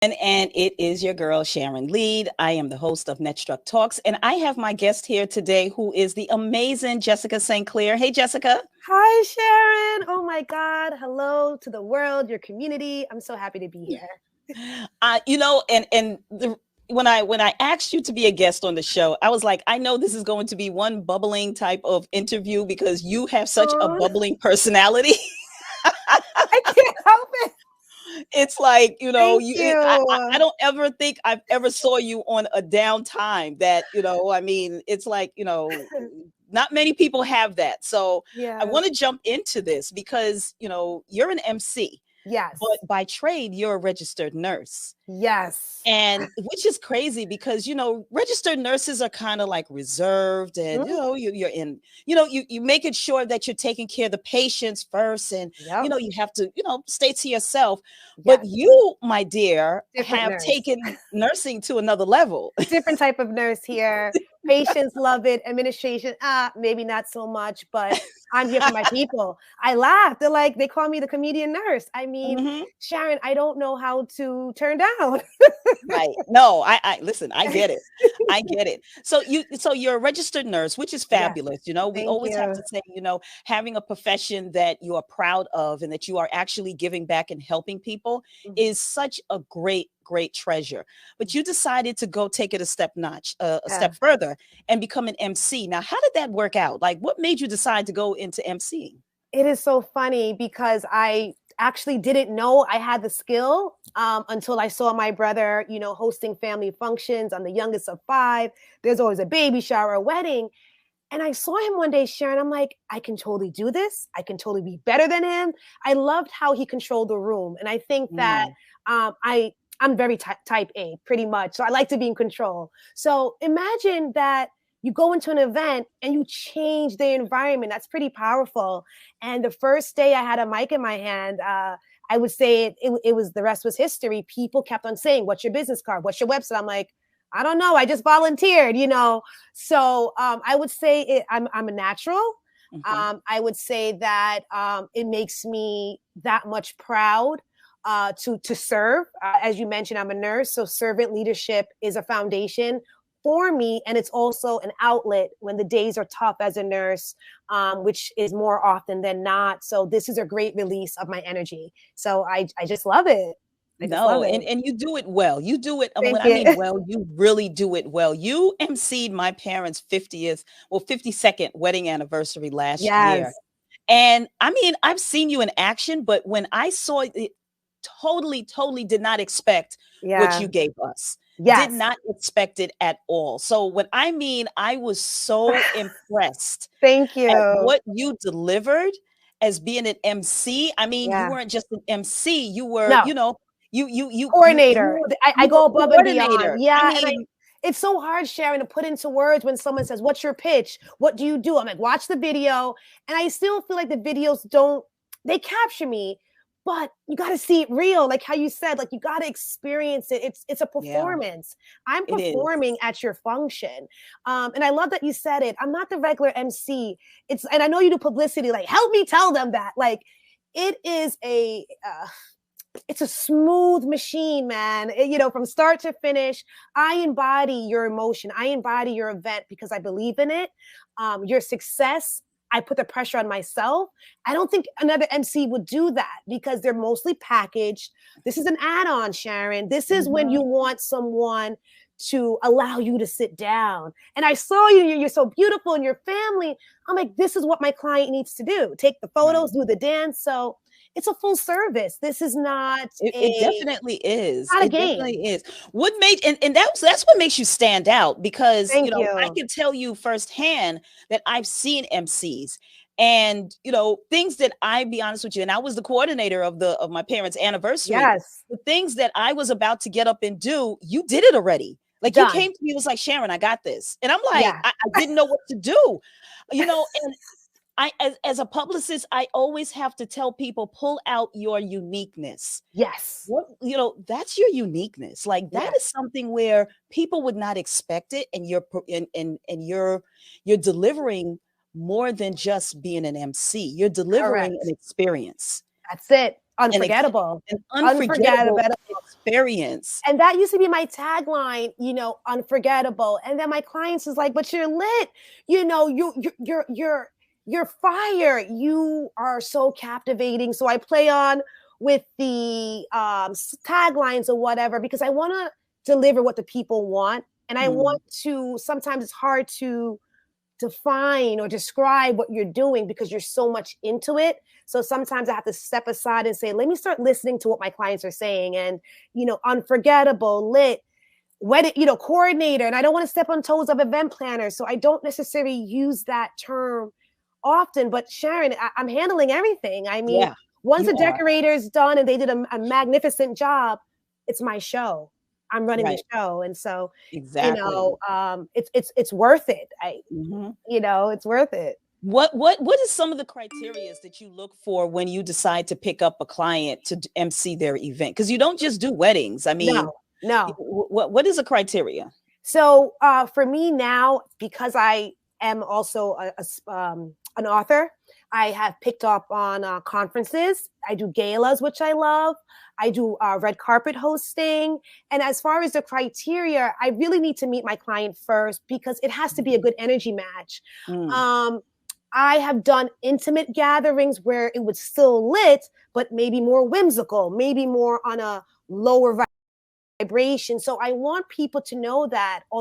And it is your girl, Sharon Lead. I am the host of Netstruck Talks, and I have my guest here today who is the amazing Jessica St. Clair. Hey, Jessica. Hi, Sharon. Oh my God. Hello to the world, your community. I'm so happy to be here. When I asked you to be a guest on the show, I was like, I know this is going to be one bubbling type of interview because you have such a bubbling personality. I can't help it. It's like, Thank you. I don't ever think I've ever saw you on a downtime that, it's like, not many people have that. So I Yes. want to jump into this because, you're an MC, Yes. but by trade, you're a registered nurse. Yes. And which is crazy because, registered nurses are kind of like reserved and, you're in, you making sure that you're taking care of the patients first. And, you have to, stay to yourself. Yes. But you, my dear, Different have nurse. taken nursing to another level. Different type of nurse here. Patients love it. Administration, maybe not so much, but I'm here for my people. I laugh. They call me the comedian nurse. I mean, Sharon, I don't know how to turn down. Right. No, I listen, I get it. I get it. So you're a registered nurse, which is fabulous. Yes. We always have to say, having a profession that you are proud of and that you are actually giving back and helping people is such a great treasure. But you decided to go take it a step further and become an MC. Now, how did that work out? Like, what made you decide to go into MC? It is so funny because I actually didn't know I had the skill until I saw my brother, hosting family functions. I'm the youngest of 5. There's always a baby shower, a wedding. And I saw him one day, Sharon. I'm like, I can totally do this. I can totally be better than him. I loved how he controlled the room. And I think that I'm very type A, pretty much. So I like to be in control. So imagine that you go into an event and you change the environment. That's pretty powerful. And the first day I had a mic in my hand, I would say it was, the rest was history. People kept on saying, what's your business card? What's your website? I'm like, I don't know. I just volunteered, So I would say I'm a natural. I would say that it makes me that much proud to serve. As you mentioned, I'm a nurse. So servant leadership is a foundation for me. And it's also an outlet when the days are tough as a nurse, which is more often than not. So this is a great release of my energy. So I just love it. And you do it well. You do it. Thank When you. I mean well, you really do it well. You emceed my parents' 52nd wedding anniversary last year. And I mean, I've seen you in action, but when I saw it, totally did not expect what you gave us. Did not expect it at all. So when I was so impressed. Thank you. At what you delivered as being an MC. I mean, you weren't just an MC. You were, you coordinator. I go above and beyond. Yeah. I mean, it's so hard, Sharon, to put into words when someone says, what's your pitch? What do you do? I'm like, watch the video. And I still feel like the videos they capture me, but you got to see it real. Like how you said, like you got to experience it. It's a performance. I'm performing at your function. And I love that you said it. I'm not the regular MC. And I know you do publicity, like help me tell them that. Like it is it's a smooth machine, man. From start to finish, I embody your emotion. I embody your event because I believe in it. Your success, I put the pressure on myself. I don't think another MC would do that because they're mostly packaged. This is an add-on, Sharon. This is when you want someone to allow you to sit down. And I saw you, you're so beautiful and your family. I'm like, this is what my client needs to do. Take the photos, do the dance. So it's a full service. This is not. It definitely is. Not a it game. Definitely is. What made and that's what makes you stand out because Thank you. I can tell you firsthand that I've seen MCs and things that be honest with you, and I was the coordinator of my parents' anniversary. Yes. The things that I was about to get up and do, you did it already. Like you came to me, it was like, Sharon, I got this, and I'm like, I didn't know what to do, and. As a publicist, I always have to tell people, pull out your uniqueness. Yes. That's your uniqueness. Like that is something where people would not expect it. And you're delivering more than just being an MC. You're delivering an experience. That's it. Unforgettable. An unforgettable experience. And that used to be my tagline, you know, unforgettable. And then my clients is like, but you're lit, you know, you're fire. You are so captivating. So I play on with the taglines or whatever, because I want to deliver what the people want. And I want to, sometimes it's hard to define or describe what you're doing because you're so much into it. So sometimes I have to step aside and say, let me start listening to what my clients are saying. And, you know, unforgettable, lit, wedding, you know, coordinator. And I don't want to step on toes of event planners. So I don't necessarily use that term often. But Sharon, I'm handling everything. I mean, once the decorator's done and they did a magnificent job, it's my show. I'm running the show. And so, you know, it's worth it. You know, it's worth it. What is some of the criteria that you look for when you decide to pick up a client to MC their event? Because you don't just do weddings. I mean, no. What is a criteria? So for me now, because I am also an author, I have picked up on conferences. I do galas, which I love. I do red carpet hosting. And as far as the criteria, I really need to meet my client first because it has to be a good energy match. I have done intimate gatherings where it was still lit, but maybe more whimsical, maybe more on a lower vibration. So I want people to know that, although